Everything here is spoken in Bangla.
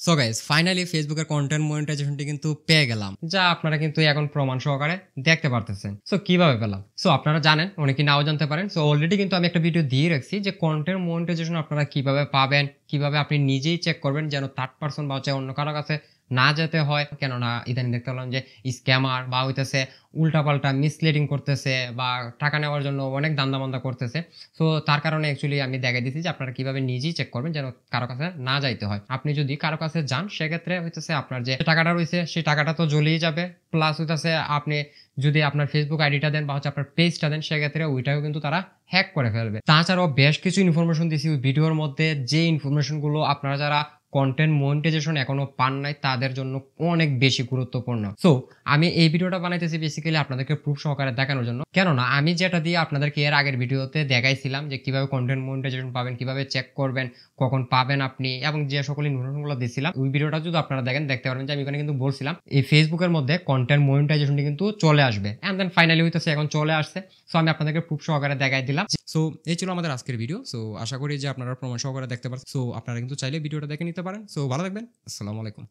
সো গাইস ফাইনালি ফেসবুকের কন্টেন্ট মনিটাইজেশনটি কিন্তু পেয়ে গেলাম, যা আপনারা কিন্তু এখন প্রমাণ সহকারে দেখতে পারতেছেন। সো কিভাবে পেলাম? সো আপনারা জানেন, অনেকে নাও জানতে পারেন। সো অলরেডি কিন্তু আমি একটা ভিডিও দিয়ে রাখছি যে কন্টেন্ট মনিটাইজেশন আপনারা কিভাবে পাবেন, কিভাবে আপনি নিজেই চেক করবেন যেন থার্ড পারসন বা হচ্ছে অন্য কারো কাছে না যেতে হয়। কেননা ইদানিং দেখতে পেলাম যে স্ক্যামার বা হইতেছে উল্টাপাল্টা মিসলিডিং করতেছে বা টাকা নেওয়ার জন্য অনেক দান্দা করতেছে। সো তার কারণে অ্যাকচুয়ালি আমি দেখাই দিচ্ছি যে আপনারা কিভাবে নিজেই চেক করবেন যেন কারো কাছে না যাইতে হয়। আপনি যদি কারো কাছে যান সেক্ষেত্রে হইতেছে আপনার যে টাকাটা রয়েছে সেই টাকাটা তো জ্বলেই যাবে। প্লাস হইতেছে আপনি যদি আপনার ফেসবুক আইডিটা দেন বা হচ্ছে আপনার পেজটা দেন সেক্ষেত্রে ওইটাও কিন্তু তারা হ্যাক করে ফেলবে। তাছাড়াও বেশ কিছু ইনফরমেশন দিছি ওই ভিডিওর মধ্যে, যে ইনফরমেশন গুলো আপনারা যারা কন্টেন্ট মনিটাইজেশন এখনো পান নাই তাদের জন্য অনেক বেশি গুরুত্বপূর্ণ। সো আমি এই ভিডিওটা বানাইতেছি বেসিক্যালি আপনাদেরকে প্রুফ সহকারে দেখানোর জন্য। কেননা আমি যেটা দিয়ে আপনাদেরকে এর আগের ভিডিওতে দেখাইছিলাম যে কিভাবে কন্টেন্ট মনিটাইজেশন পাবেন, কিভাবে চেক করবেন, কখন পাবেন আপনি, এবং যে সকল ইনফরমেশনগুলো দিয়েছিলাম ওই ভিডিওটা যদি আপনারা দেখেন দেখতে পারবেন যে আমি ওখানে কিন্তু বলছিলাম এই ফেসবুকের মধ্যে কন্টেন্ট মনিটাইজেশনটি কিন্তু চলে আসবে। এন্ড দেন ফাইনালি হইতেছে এখন চলে আসছে। সো আমি আপনাদেরকে প্রুফ সহকারে দেখাই দিলাম। সো এই ছিল আমাদের আজকের ভিডিও। সো আশা করি যে আপনারা প্রমাণ সহকারে দেখতে পারছেন। সো আপনারা কিন্তু চাইলে ভিডিওটা দেখে নিতে পারেন। সো ভালো থাকবেন। আসসালামু আলাইকুম।